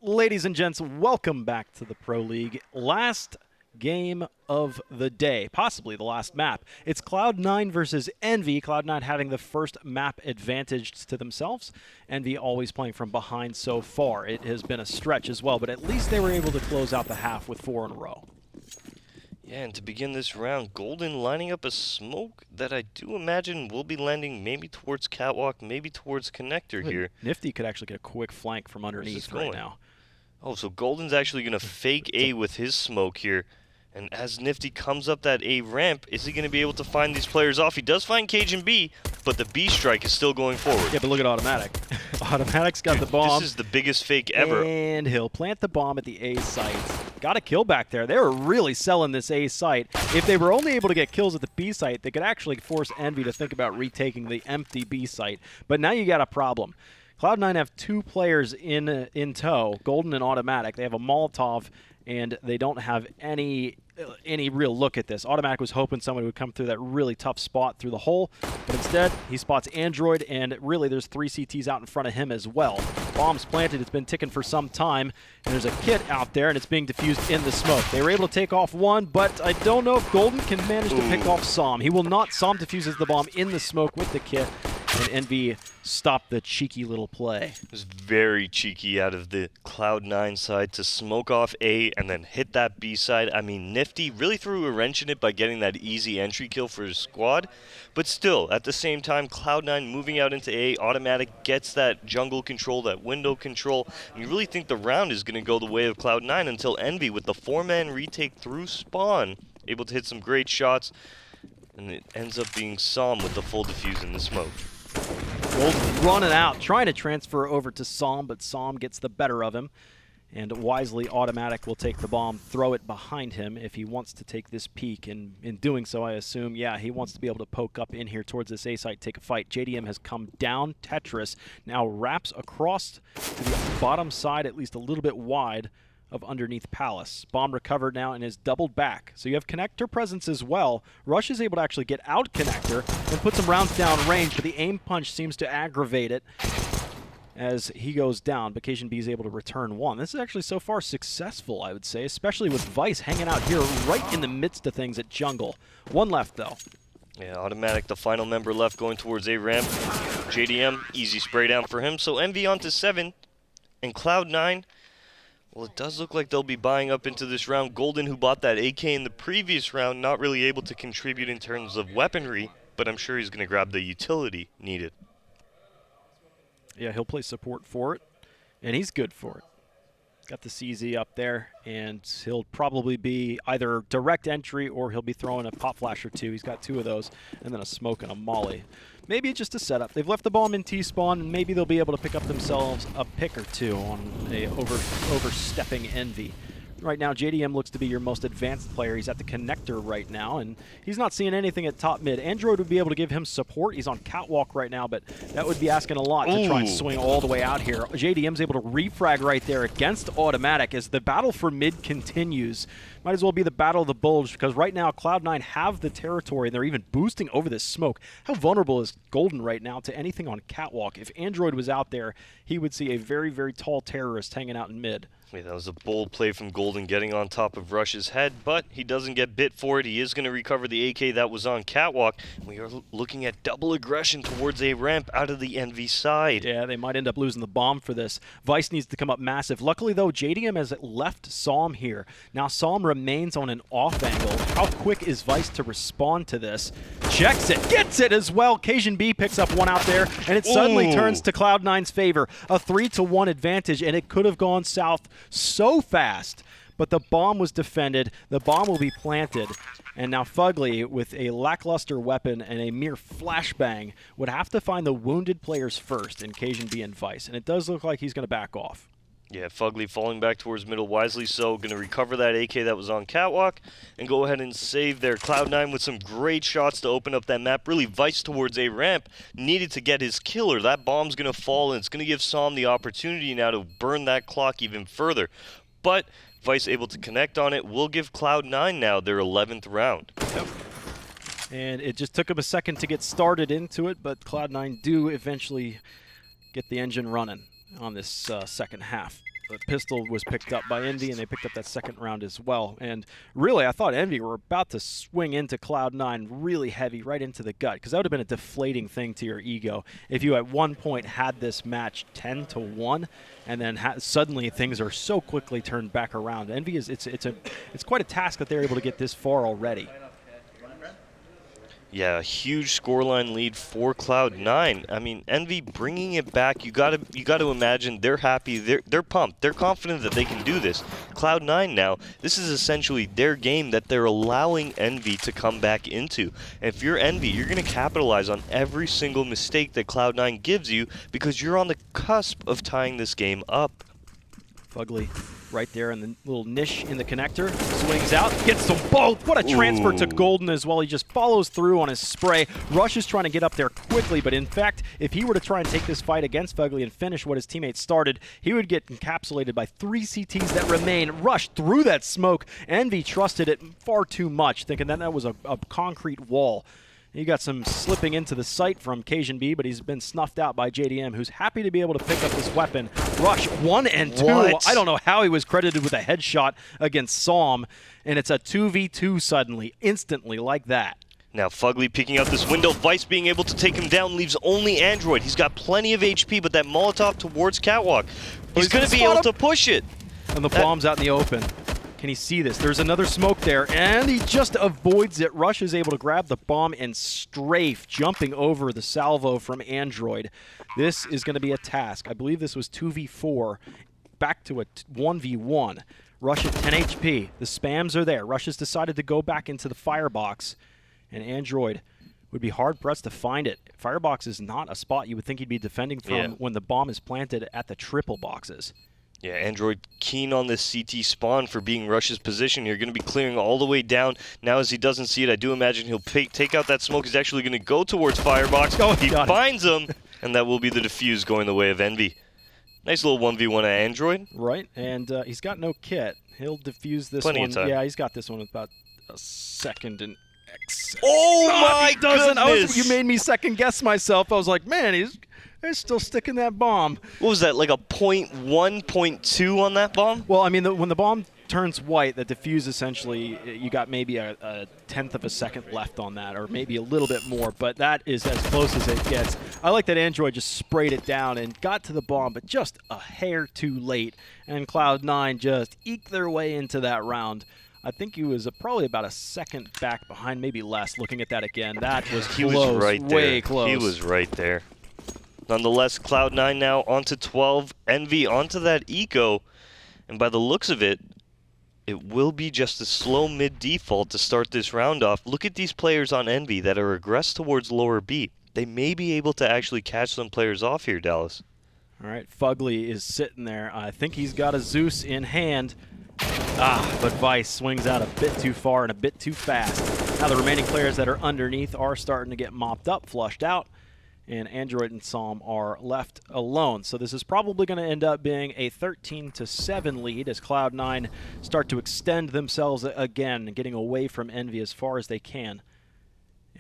[SPEAKER 2] Ladies and gents, welcome back to the Pro League. Last game of the day, possibly the last map. It's Cloud9 versus Envy. Cloud9 having the first map advantage to themselves. Envy always playing from behind so far. It has been a stretch as well, but at least they were able to close out the half with 4 in a row.
[SPEAKER 3] Yeah, and to begin this round, Golden lining up a smoke that I do imagine will be landing maybe towards Catwalk, maybe towards Connector here.
[SPEAKER 2] Nifty could actually get a quick flank from underneath right now.
[SPEAKER 3] Oh, so Golden's actually going to fake A with his smoke here. And as Nifty comes up that A ramp, is he going to be able to find these players off? He does find Cajun B, but the B strike is still going forward.
[SPEAKER 2] Yeah, but look at Automatic. Automatic's got the bomb.
[SPEAKER 3] This is the biggest fake ever.
[SPEAKER 2] And he'll plant the bomb at the A site. Got a kill back there. They were really selling this A site. If they were only able to get kills at the B site, they could actually force Envy to think about retaking the empty B site. But now you got a problem. Cloud9 have 2 players in tow, Golden and Automatic. They have a Molotov, and they don't have any real look at this. Automatic was hoping somebody would come through that really tough spot through the hole, but instead he spots Android, and really there's 3 CTs out in front of him as well. Bomb's planted, it's been ticking for some time, and there's a kit out there, and it's being diffused in the smoke. They were able to take off one, but I don't know if Golden can manage to pick off Som. He will not. Som diffuses the bomb in the smoke with the kit, and Envy stopped the cheeky little play.
[SPEAKER 3] It was very cheeky out of the Cloud9 side to smoke off A and then hit that B side. I mean, Nifty really threw a wrench in it by getting that easy entry kill for his squad. But still, at the same time, Cloud9 moving out into A, Automatic gets that jungle control, that window control. And you really think the round is going to go the way of Cloud9 until Envy, with the 4-man retake through spawn, able to hit some great shots. And it ends up being Som with the full defuse in the smoke.
[SPEAKER 2] Golden running out, trying to transfer over to Som, but Som gets the better of him. And wisely, Automatic will take the bomb, throw it behind him if he wants to take this peek. And in doing so, I assume, yeah, he wants to be able to poke up in here towards this A site, take a fight. JDM has come down. Tetris now wraps across to the bottom side, at least a little bit wide of underneath Palace. Bomb recovered now and is doubled back. So you have Connector presence as well. Rush is able to actually get out Connector and put some rounds down range, but the aim punch seems to aggravate it as he goes down. But Cajun B is able to return one. This is actually so far successful, I would say, especially with Vice hanging out here right in the midst of things at jungle. One left, though.
[SPEAKER 3] Yeah, Automatic, the final member left, going towards A ramp. JDM, easy spray down for him. So Envy on to 7. And Cloud9, well, it does look like they'll be buying up into this round. Golden, who bought that AK in the previous round, not really able to contribute in terms of weaponry, but I'm sure he's going to grab the utility needed.
[SPEAKER 2] Yeah, he'll play support for it, and he's good for it. Got the CZ up there, and he'll probably be either direct entry or he'll be throwing a pop flash or 2. He's got 2 of those, and then a smoke and a molly. Maybe just a setup. They've left the bomb in T-spawn, and maybe they'll be able to pick up themselves a pick or 2 on a overstepping Envy. Right now, JDM looks to be your most advanced player. He's at the connector right now, and he's not seeing anything at top mid. Android would be able to give him support. He's on catwalk right now, but that would be asking a lot to try and swing all the way out here. JDM's able to refrag right there against Automatic as the battle for mid continues. Might as well be the battle of the bulge, because right now Cloud9 have the territory, and they're even boosting over this smoke. How vulnerable is Golden right now to anything on catwalk? If Android was out there, he would see a very, very tall terrorist hanging out in mid.
[SPEAKER 3] Yeah, that was a bold play from Golden, getting on top of Rush's head, but he doesn't get bit for it. He is going to recover the AK that was on catwalk. We are looking at double aggression towards A ramp out of the Envy side.
[SPEAKER 2] Yeah, they might end up losing the bomb for this. Vice needs to come up massive. Luckily, though, JDM has left Som here. Now Som remains on an off angle. How quick is Vice to respond to this? Checks it, gets it as well. Cajun B picks up one out there, and it suddenly turns to Cloud9's favor. A 3-to-1 advantage, and it could have gone south so fast, but the bomb was defended. The bomb will be planted, and now Fugly, with a lackluster weapon and a mere flashbang, would have to find the wounded players first in Cajun B and Vice, and it does look like he's going to back off.
[SPEAKER 3] Yeah, Fugly falling back towards middle wisely so, going to recover that AK that was on catwalk and go ahead and save their Cloud9 with some great shots to open up that map. Really, Vice towards A ramp needed to get his killer. That bomb's going to fall, and it's going to give Som the opportunity now to burn that clock even further. But Vice able to connect on it will give Cloud9 now their 11th round.
[SPEAKER 2] Yep. And it just took him a second to get started into it, but Cloud9 do eventually get the engine running on this second half. The pistol was picked up by Envy, and they picked up that second round as well. And really, I thought Envy were about to swing into Cloud9 really heavy, right into the gut, because that would have been a deflating thing to your ego if you at one point had this match 10-1, and then suddenly things are so quickly turned back around. Envy it's quite a task that they're able to get this far already.
[SPEAKER 3] Yeah, a huge scoreline lead for Cloud9. I mean, Envy bringing it back. You got to imagine they're happy. They're pumped. They're confident that they can do this. Cloud9 now, this is essentially their game that they're allowing Envy to come back into. And if you're Envy, you're going to capitalize on every single mistake that Cloud9 gives you because you're on the cusp of tying this game up.
[SPEAKER 2] Fugly right there in the little niche in the connector. Swings out, gets them both. What a transfer to Golden as well. He just follows through on his spray. Rush is trying to get up there quickly, but in fact, if he were to try and take this fight against Fugly and finish what his teammates started, he would get encapsulated by 3 CTs that remain. Rush through that smoke. Envy trusted it far too much, thinking that was a concrete wall. You got some slipping into the sight from Cajun B, but he's been snuffed out by JDM, who's happy to be able to pick up this weapon. Rush 1 and 2.
[SPEAKER 3] What?
[SPEAKER 2] I don't know how he was credited with a headshot against Psalm, and it's a 2v2 suddenly, instantly, like that.
[SPEAKER 3] Now Fugly picking out this window. Vice being able to take him down leaves only Android. He's got plenty of HP, but that Molotov towards Catwalk, he's going to be able to push it.
[SPEAKER 2] And the bomb's out in the open. Can he see this? There's another smoke there, and he just avoids it. Rush is able to grab the bomb and strafe, jumping over the salvo from Android. This is going to be a task. I believe this was 2v4, back to a 1v1. Rush at 10 HP. The spams are there. Rush has decided to go back into the firebox, and Android would be hard-pressed to find it. Firebox is not a spot you would think he'd be defending from when the bomb is planted at the triple boxes.
[SPEAKER 3] Yeah, Android keen on this CT spawn for being Rush's position. You're going to be clearing all the way down. Now as he doesn't see it, I do imagine he'll take out that smoke. He's actually going to go towards Firebox.
[SPEAKER 2] Oh,
[SPEAKER 3] he finds him, and that will be the defuse going the way of Envy. Nice little 1v1 at Android.
[SPEAKER 2] Right, and he's got no kit. He'll defuse this
[SPEAKER 3] Plenty
[SPEAKER 2] one.
[SPEAKER 3] of time.
[SPEAKER 2] Yeah, he's got this one with about a second and X.
[SPEAKER 3] Oh my
[SPEAKER 2] goodness!
[SPEAKER 3] goodness!
[SPEAKER 2] You made me second guess myself. I was like, man, they're still sticking that bomb.
[SPEAKER 3] What was that, like a 0.1, 0.2 on that bomb?
[SPEAKER 2] Well, I mean, when the bomb turns white, the defuse essentially, you got maybe a tenth of a second left on that, or maybe a little bit more, but that is as close as it gets. I like that Android just sprayed it down and got to the bomb, but just a hair too late, and Cloud9 just eked their way into that round. I think he was probably about a second back behind, maybe less, looking at that again. That was close,
[SPEAKER 3] He was right there.
[SPEAKER 2] way close.
[SPEAKER 3] He was right there. Nonetheless, Cloud9 now onto 12, Envy onto that eco, and by the looks of it, it will be just a slow mid-default to start this round off. Look at these players on Envy that are aggressed towards lower B. They may be able to actually catch some players off here, Dallas.
[SPEAKER 2] All right, Fugly is sitting there. I think he's got a Zeus in hand. But Vice swings out a bit too far and a bit too fast. Now the remaining players that are underneath are starting to get mopped up, flushed out, and Android and Psalm are left alone. So this is probably going to end up being a 13-7 lead as Cloud9 start to extend themselves again, getting away from Envy as far as they can.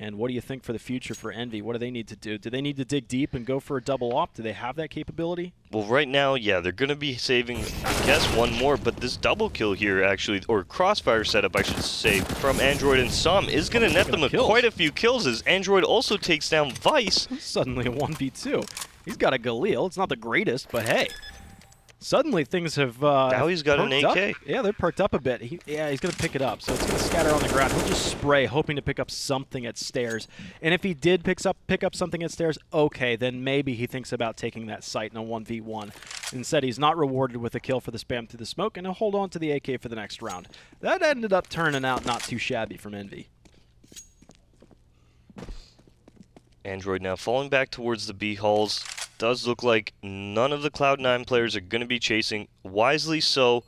[SPEAKER 2] And what do you think for the future for Envy? What do they need to do? Do they need to dig deep and go for a double op? Do they have that capability?
[SPEAKER 3] Well, right now, yeah, they're going to be saving, I guess, one more, but this double kill here, actually, or crossfire setup, I should say, from Android and Psalm is going to net them quite a few kills as Android also takes down Vice.
[SPEAKER 2] Suddenly a 1v2. He's got a Galil. It's not the greatest, but hey. Suddenly things have
[SPEAKER 3] now he's got an AK.
[SPEAKER 2] Up. Yeah, they're perked up a bit. He's going to pick it up, so it's going to scatter on the ground. He'll just spray, hoping to pick up something at stairs. And if he did pick up something at stairs, okay, then maybe he thinks about taking that site in a 1v1. Instead, he's not rewarded with a kill for the spam through the smoke, and he'll hold on to the AK for the next round. That ended up turning out not too shabby from Envy.
[SPEAKER 3] Android now falling back towards the B halls. Does look like none of the Cloud9 players are going to be chasing, wisely so,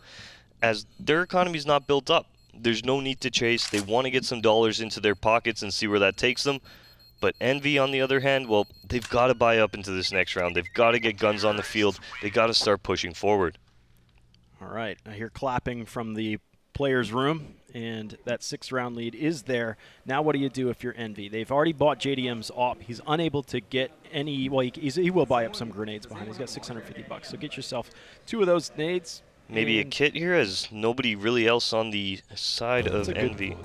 [SPEAKER 3] as their economy's not built up. There's no need to chase. They want to get some dollars into their pockets and see where that takes them. But Envy, on the other hand, well, they've got to buy up into this next round. They've got to get guns on the field. They've got to start pushing forward.
[SPEAKER 2] All right, I hear clapping from the players' room, and that 6-round lead is there. Now what do you do if you're Envy? They've already bought JDM's op. He's unable to get any, well, he will buy up some grenades behind. He's got $650, so get yourself 2 of those nades.
[SPEAKER 3] Maybe a kit here, as nobody really else on the side of Envy.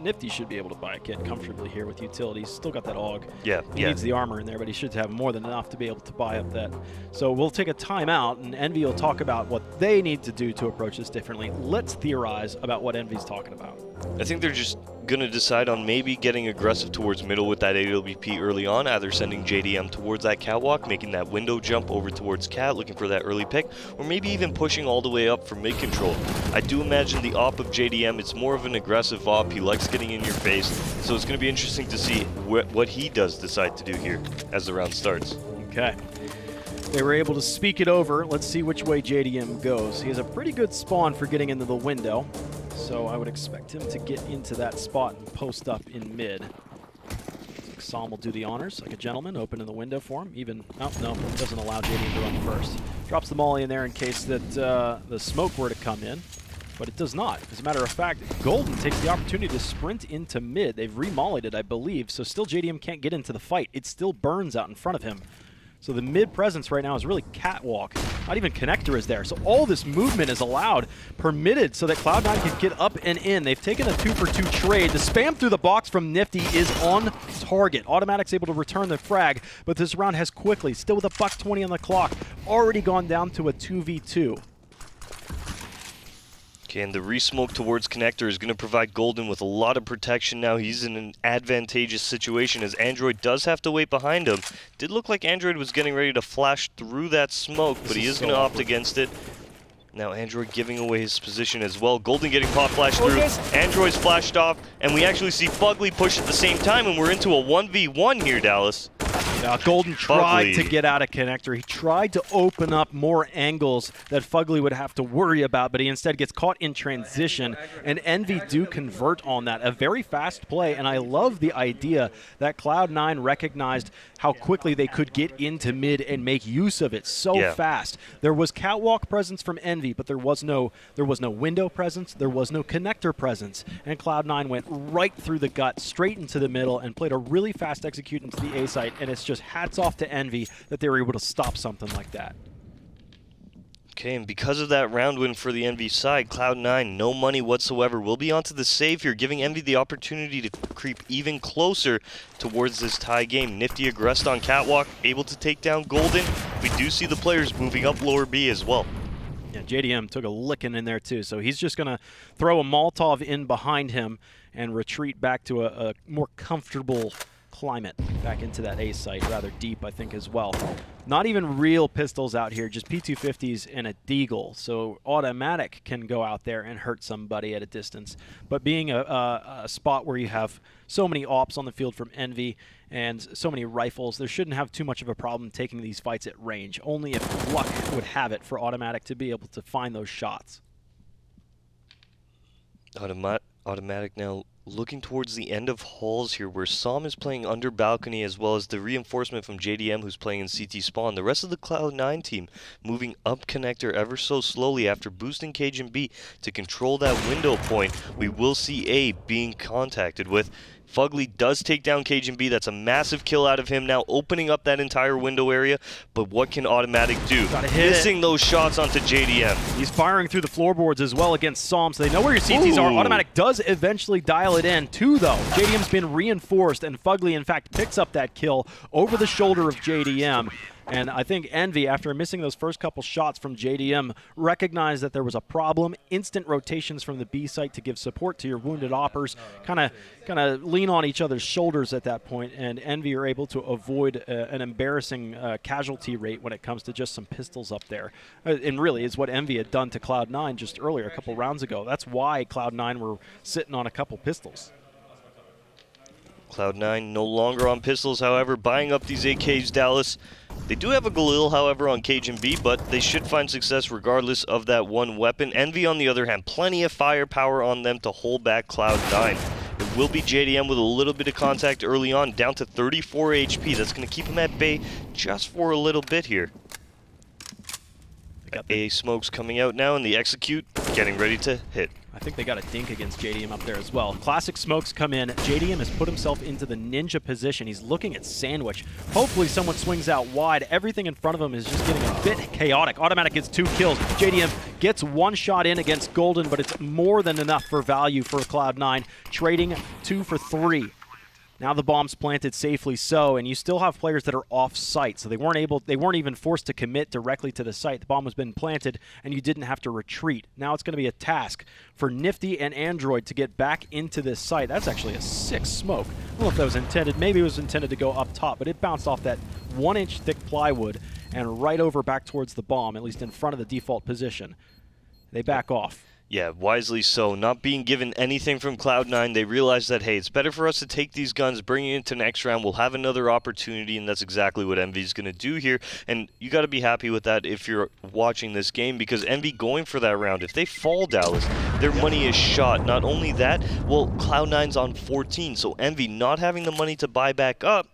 [SPEAKER 2] Nifty should be able to buy a kit comfortably here with utilities. Still got that AUG.
[SPEAKER 3] Yeah,
[SPEAKER 2] he needs the armor in there, but he should have more than enough to be able to buy up that. So we'll take a timeout, and Envy will talk about what they need to do to approach this differently. Let's theorize about what Envy's talking about.
[SPEAKER 3] I think they're just going to decide on maybe getting aggressive towards middle with that AWP early on, either sending JDM towards that catwalk, making that window jump over towards Cat, looking for that early pick, or maybe even pushing all the way up for mid control. I do imagine the op of JDM, it's more of an aggressive op. He likes getting in your face, so it's going to be interesting to see what he does decide to do here as the round starts.
[SPEAKER 2] Okay. They were able to speak it over. Let's see which way JDM goes. He has a pretty good spawn for getting into the window, so I would expect him to get into that spot and post up in mid. Sam will do the honors like a gentleman, open in the window for him. Even, oh no, doesn't allow JDM to run first. Drops the molly in there in case that the smoke were to come in, but it does not. As a matter of fact, Golden takes the opportunity to sprint into mid. They've remollied it, I believe, so still JDM can't get into the fight. It still burns out in front of him. So the mid presence right now is really catwalk. Not even connector is there. So all this movement is allowed, permitted, so that Cloud9 can get up and in. They've taken a 2-for-2 trade. The spam through the box from Nifty is on target. Automatic's able to return the frag, but this round has quickly, still with a $120 on the clock, already gone down to a 2v2.
[SPEAKER 3] Okay, and the re-smoke towards connector is going to provide Golden with a lot of protection now. He's in an advantageous situation as Android does have to wait behind him. Did look like Android was getting ready to flash through that smoke, but he is going to opt against it. Now Android giving away his position as well. Golden getting pop flash through. Android's flashed off, and we actually see Fugly push at the same time, and we're into a 1v1 here, Dallas.
[SPEAKER 2] Yeah, Golden tried to get out of connector. He tried to open up more angles that Fugly would have to worry about, but he instead gets caught in transition, and Envy do convert on that. A very fast play, and I love the idea that Cloud9 recognized how quickly they could get into mid and make use of it so fast. There was catwalk presence from Envy, but there was no window presence, there was no connector presence, and Cloud9 went right through the gut, straight into the middle, and played a really fast execute into the A site, and it's just hats off to Envy that they were able to stop something like that.
[SPEAKER 3] Okay, and because of that round win for the Envy side, Cloud9, no money whatsoever, will be onto the save here, giving Envy the opportunity to creep even closer towards this tie game. Nifty aggressed on catwalk, able to take down Golden. We do see the players moving up lower B as well.
[SPEAKER 2] Yeah, JDM took a licking in there too, so he's just going to throw a Molotov in behind him and retreat back to a more comfortable climate, back into that A site, rather deep, I think, as well. Not even real pistols out here, just P250s and a Deagle, so automatic can go out there and hurt somebody at a distance. But being a spot where you have so many ops on the field from Envy and so many rifles, there shouldn't have too much of a problem taking these fights at range, only if luck would have it for automatic to be able to find those shots.
[SPEAKER 3] Automatic now looking towards the end of halls here, where Sam is playing under balcony, as well as the reinforcement from JDM, who's playing in CT spawn. The rest of the Cloud9 team moving up connector ever so slowly after boosting Cage and B to control that window point. We will see A being contacted with. Fugly does take down Cage and B. That's a massive kill out of him now, opening up that entire window area. But what can Automatic do? Missing those shots onto JDM.
[SPEAKER 2] He's firing through the floorboards as well against Psalm, so they know where your CTs are. Automatic does eventually dial it in. 2, though. JDM's been reinforced, and Fugly, in fact, picks up that kill over the shoulder of JDM. And I think Envy, after missing those first couple shots from JDM, recognized that there was a problem. Instant rotations from the B site to give support to your wounded oppers, kind of lean on each other's shoulders at that point, and Envy are able to avoid an embarrassing casualty rate when it comes to just some pistols up there. And really, is what Envy had done to Cloud9 just earlier, a couple rounds ago. That's why Cloud9 were sitting on a couple pistols.
[SPEAKER 3] Cloud9 no longer on pistols, however, buying up these AKs, Dallas. They do have a Galil, however, on Cage and B, but they should find success regardless of that one weapon. Envy, on the other hand, plenty of firepower on them to hold back Cloud9. It will be JDM with a little bit of contact early on, down to 34 HP. That's going to keep him at bay just for a little bit here. A smokes coming out now, and the execute getting ready to hit.
[SPEAKER 2] I think they got a dink against JDM up there as well. Classic smokes come in. JDM has put himself into the ninja position. He's looking at sandwich. Hopefully someone swings out wide. Everything in front of him is just getting a bit chaotic. Automatic gets 2 kills. JDM gets 1 shot in against Golden, but it's more than enough for value for Cloud9, trading 2 for 3. Now the bomb's planted safely so, and you still have players that are off site, so they weren't even forced to commit directly to the site. The bomb has been planted, and you didn't have to retreat. Now it's going to be a task for Nifty and Android to get back into this site. That's actually a sick smoke. I don't know if that was intended. Maybe it was intended to go up top, but it bounced off that 1-inch thick plywood and right over back towards the bomb, at least in front of the default position. They back off.
[SPEAKER 3] Yeah, wisely so. Not being given anything from Cloud9, they realized that, hey, it's better for us to take these guns, bring it into next round. We'll have another opportunity, and that's exactly what Envy's going to do here. And you got to be happy with that if you're watching this game, because Envy going for that round, if they fall Dallas, their money is shot. Not only that, well, Cloud9's on 14, so Envy not having the money to buy back up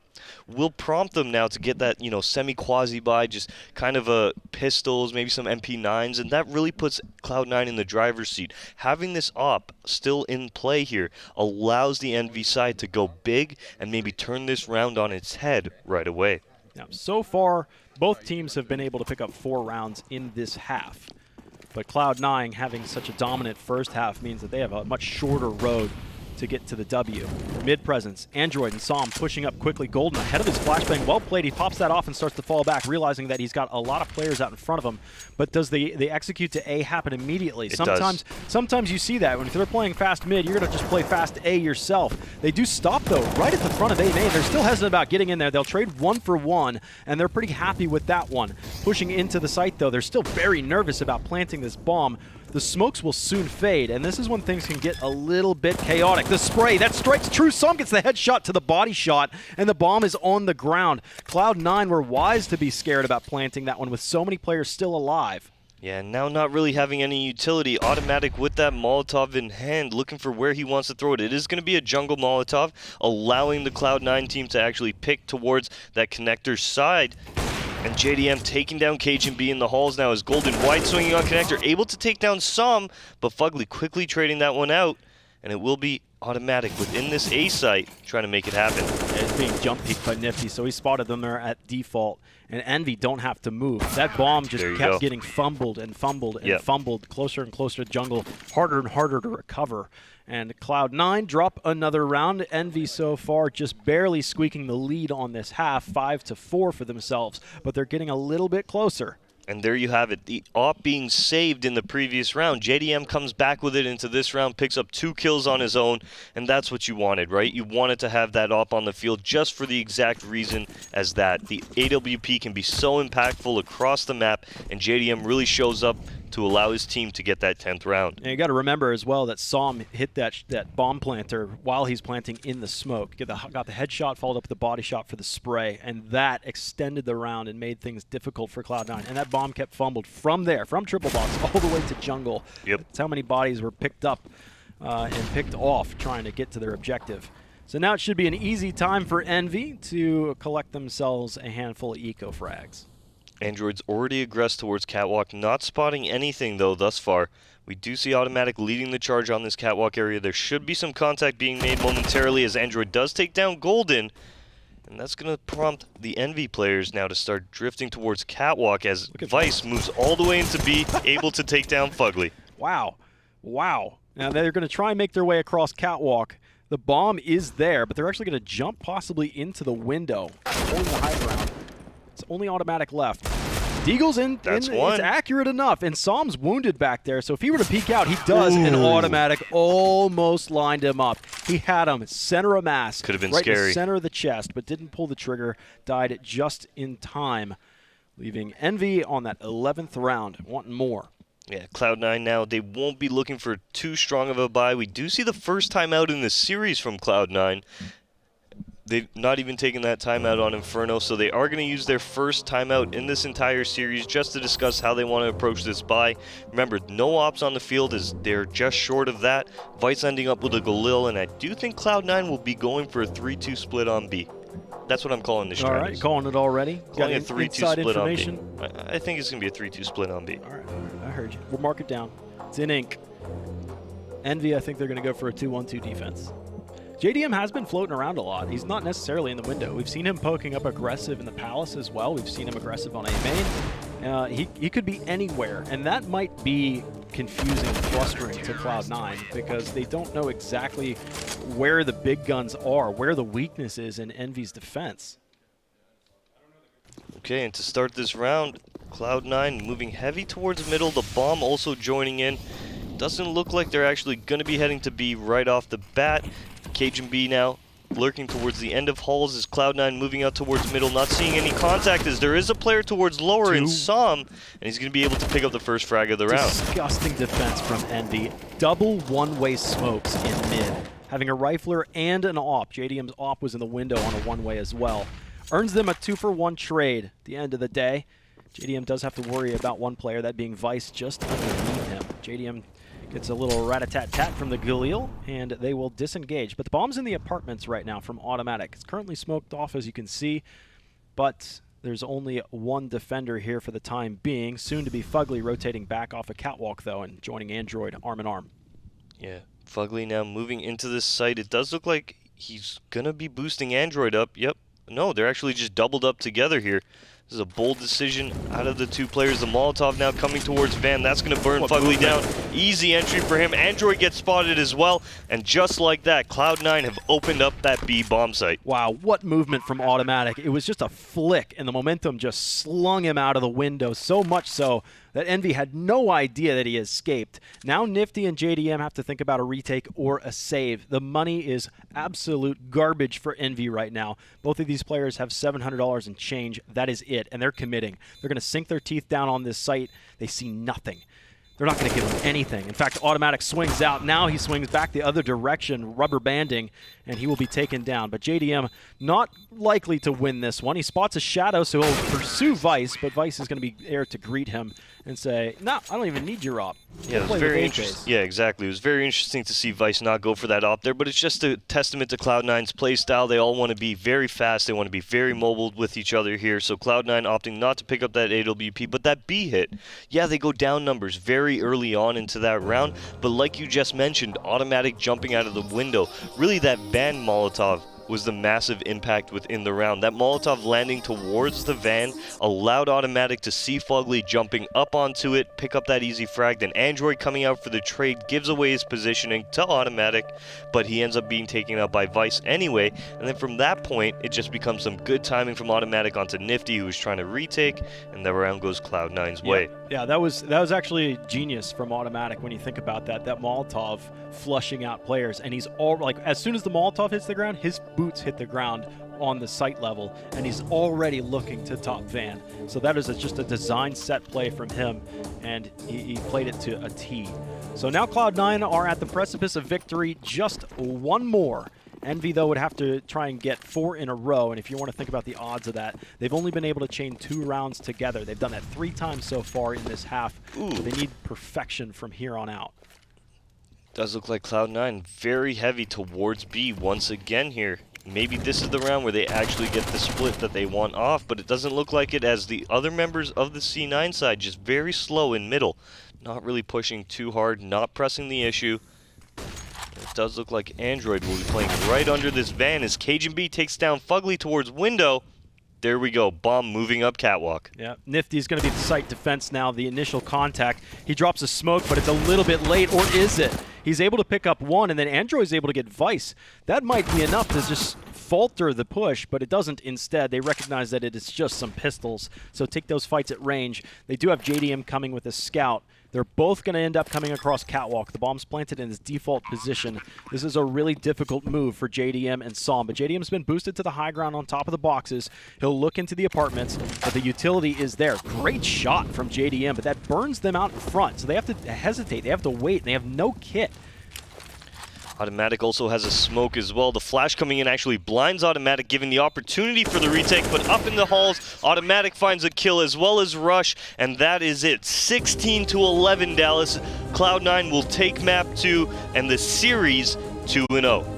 [SPEAKER 3] will prompt them now to get that, semi-quasi buy, just kind of pistols, maybe some MP9s, and that really puts Cloud9 in the driver's seat. Having this op still in play here allows the Envy side to go big and maybe turn this round on its head right away.
[SPEAKER 2] Now, so far, both teams have been able to pick up 4 rounds in this half. But Cloud9 having such a dominant first half means that they have a much shorter road to get to the W. Mid presence, Android and Psalm pushing up quickly. Golden ahead of his flashbang, well played. He pops that off and starts to fall back, realizing that he's got a lot of players out in front of him. But does the execute to A happen immediately? Sometimes you see that. When if they're playing fast mid, you're going to just play fast A yourself. They do stop, though, right at the front of A main. They're still hesitant about getting in there. They'll trade 1 for 1, and they're pretty happy with that one. Pushing into the site, though, they're still very nervous about planting this bomb. The smokes will soon fade, and this is when things can get a little bit chaotic. The spray, that strikes true. Psalm gets the headshot to the body shot, and the bomb is on the ground. Cloud9 were wise to be scared about planting that one with so many players still alive.
[SPEAKER 3] Yeah, now not really having any utility. Automatic with that Molotov in hand, looking for where he wants to throw it. It is going to be a jungle Molotov, allowing the Cloud9 team to actually pick towards that connector side. And JDM taking down Cajun B in the halls now as Golden wide swinging on connector, able to take down some, but Fugly quickly trading that one out, and it will be Automatic within this A site trying to make it happen.
[SPEAKER 2] Yeah, it's being jump peeked by Nifty, so he spotted them there at default, and Envy don't have to move. That bomb just kept getting fumbled and fumbled and fumbled, closer and closer to jungle, harder and harder to recover. And Cloud9 drop another round. Envy so far just barely squeaking the lead on this half, 5-4 for themselves, but they're getting a little bit closer.
[SPEAKER 3] And there you have it, the op being saved in the previous round. JDM comes back with it into this round, picks up 2 kills on his own, and that's what you wanted, right? You wanted to have that op on the field just for the exact reason as that. The AWP can be so impactful across the map, and JDM really shows up to allow his team to get that 10th round.
[SPEAKER 2] And you got to remember as well that Psalm hit that bomb planter while he's planting in the smoke. Got the headshot, followed up with the body shot for the spray, and that extended the round and made things difficult for Cloud9. And that bomb kept fumbled from there, from triple box, all the way to jungle.
[SPEAKER 3] Yep.
[SPEAKER 2] That's how many bodies were picked up and picked off trying to get to their objective. So now it should be an easy time for Envy to collect themselves a handful of eco frags.
[SPEAKER 3] Android's already aggressed towards Catwalk, not spotting anything though thus far. We do see Automatic leading the charge on this Catwalk area. There should be some contact being made momentarily as Android does take down Golden. And that's going to prompt the Envy players now to start drifting towards Catwalk as Vice moves all the way into B, able to take down Fugly.
[SPEAKER 2] Wow. Wow. Now they're going to try and make their way across Catwalk. The bomb is there, but they're actually going to jump possibly into the window, holding the high ground. It's only Automatic left. Deagle's in. It's accurate enough, and Psalm's wounded back there, so if he were to peek out, he does, and Automatic almost lined him up. He had him center of mass.
[SPEAKER 3] Could have been
[SPEAKER 2] right
[SPEAKER 3] scary.
[SPEAKER 2] In the center of the chest, but didn't pull the trigger. Died just in time, leaving Envy on that 11th round, wanting more.
[SPEAKER 3] Yeah, Cloud9 now, they won't be looking for too strong of a buy. We do see the first time out in this series from Cloud9. They've not even taken that timeout on Inferno, so they are going to use their first timeout in this entire series just to discuss how they want to approach this buy. Remember, no ops on the field as they're just short of that. Vice ending up with a Galil, and I do think Cloud9 will be going for a 3-2 split on B. That's what I'm calling this
[SPEAKER 2] All
[SPEAKER 3] round.
[SPEAKER 2] right, calling it already.
[SPEAKER 3] Calling
[SPEAKER 2] Got
[SPEAKER 3] a 3-2
[SPEAKER 2] inside
[SPEAKER 3] split on B.
[SPEAKER 2] information.
[SPEAKER 3] I think it's going to be a 3-2 split on B.
[SPEAKER 2] All right, I heard you. We'll mark it down. It's in ink. Envy, I think they're going to go for a 2-1-2 defense. JDM has been floating around a lot. He's not necessarily in the window. We've seen him poking up aggressive in the Palace as well. We've seen him aggressive on A main. He could be anywhere, and that might be confusing and frustrating to Cloud9 because they don't know exactly where the big guns are, where the weakness is in Envy's defense.
[SPEAKER 3] Okay, and to start this round, Cloud9 moving heavy towards middle. The bomb also joining in. Doesn't look like they're actually going to be heading to B right off the bat. Cajun B now lurking towards the end of halls as Cloud9 moving out towards middle, not seeing any contact as there is a player towards lower in Som, and he's going to be able to pick up the first frag of the round.
[SPEAKER 2] Disgusting defense from Envy. Double one-way smokes in mid. Having a rifler and an AWP. JDM's AWP was in the window on a one-way as well. Earns them a 2-for-1 trade at the end of the day. JDM does have to worry about one player, that being Vice just underneath him. JDM gets a little rat-a-tat-tat from the Galil, and they will disengage. But the bomb's in the apartments right now from Automatic. It's currently smoked off, as you can see, but there's only one defender here for the time being. Soon to be Fugly rotating back off a catwalk, though, and joining Android arm in arm.
[SPEAKER 3] Yeah, Fugly now moving into this site. It does look like he's going to be boosting Android up. Yep. No, they're actually just doubled up together here. This is a bold decision out of the two players. The Molotov now coming towards Van. That's going to burn Fugly down. Easy entry for him. Android gets spotted as well. And just like that, Cloud9 have opened up that B bomb site.
[SPEAKER 2] Wow, what movement from Automatic. It was just a flick, and the momentum just slung him out of the window, so much so that Envy had no idea that he escaped. Now Nifty and JDM have to think about a retake or a save. The money is absolute garbage for Envy right now. Both of these players have $700 in change. That is it, and they're committing. They're going to sink their teeth down on this site. They see nothing. They're not going to give him anything. In fact, Automatic swings out. Now he swings back the other direction, rubber banding, and he will be taken down. But JDM not likely to win this one. He spots a shadow, so he'll pursue Vice, but Vice is going to be there to greet him and say, no, I don't even need your op.
[SPEAKER 3] Yeah, it was very interesting. Yeah, exactly. It was very interesting to see Vice not go for that op there, but it's just a testament to Cloud9's play style. They all want to be very fast. They want to be very mobile with each other here. So Cloud9 opting not to pick up that AWP, but that B hit. Yeah, they go down numbers very early on into that round, but like you just mentioned, Automatic jumping out of the window. Really, that Van Molotov was the massive impact within the round. That Molotov landing towards the van allowed Automatic to see Fugly jumping up onto it, pick up that easy frag. Then Android coming out for the trade gives away his positioning to Automatic, but he ends up being taken out by Vice anyway. And then from that point, it just becomes some good timing from Automatic onto Nifty, who was trying to retake, and the round goes Cloud9's way.
[SPEAKER 2] Yeah, that was actually genius from Automatic when you think about that. That Molotov flushing out players, and he's all like, as soon as the Molotov hits the ground, his boots hit the ground on the site level, and he's already looking to top Van. So that is just a design set play from him, and he played it to a T. So now Cloud9 are at the precipice of victory, just one more. Envy, though, would have to try and get 4 in a row, and if you want to think about the odds of that, they've only been able to chain 2 rounds together. They've done that 3 times so far in this half.
[SPEAKER 3] Ooh.
[SPEAKER 2] They need perfection from here on out.
[SPEAKER 3] Does look like Cloud9 very heavy towards B once again here. Maybe this is the round where they actually get the split that they want off, but it doesn't look like it, as the other members of the C9 side just very slow in middle. Not really pushing too hard, not pressing the issue. It does look like Android will be playing right under this van as Cajun B takes down Fugly towards window. There we go, bomb moving up catwalk.
[SPEAKER 2] Yeah, Nifty's going to be the site defense now, the initial contact. He drops a smoke, but it's a little bit late, or is it? He's able to pick up 1, and then Android's able to get Vice. That might be enough to just falter the push, but it doesn't. Instead, they recognize that it is just some pistols, so take those fights at range. They do have JDM coming with a scout. They're both going to end up coming across catwalk. The bomb's planted in his default position. This is a really difficult move for JDM and Som, but JDM's been boosted to the high ground on top of the boxes. He'll look into the apartments, but the utility is there. Great shot from JDM, but that burns them out in front, so they have to hesitate. They have to wait, and they have no kit.
[SPEAKER 3] Automatic also has a smoke as well. The flash coming in actually blinds Automatic, giving the opportunity for the retake, but up in the halls, Automatic finds a kill as well as Rush, and that is it. 16-11 Dallas. Cloud9 will take map 2 and the series 2-0.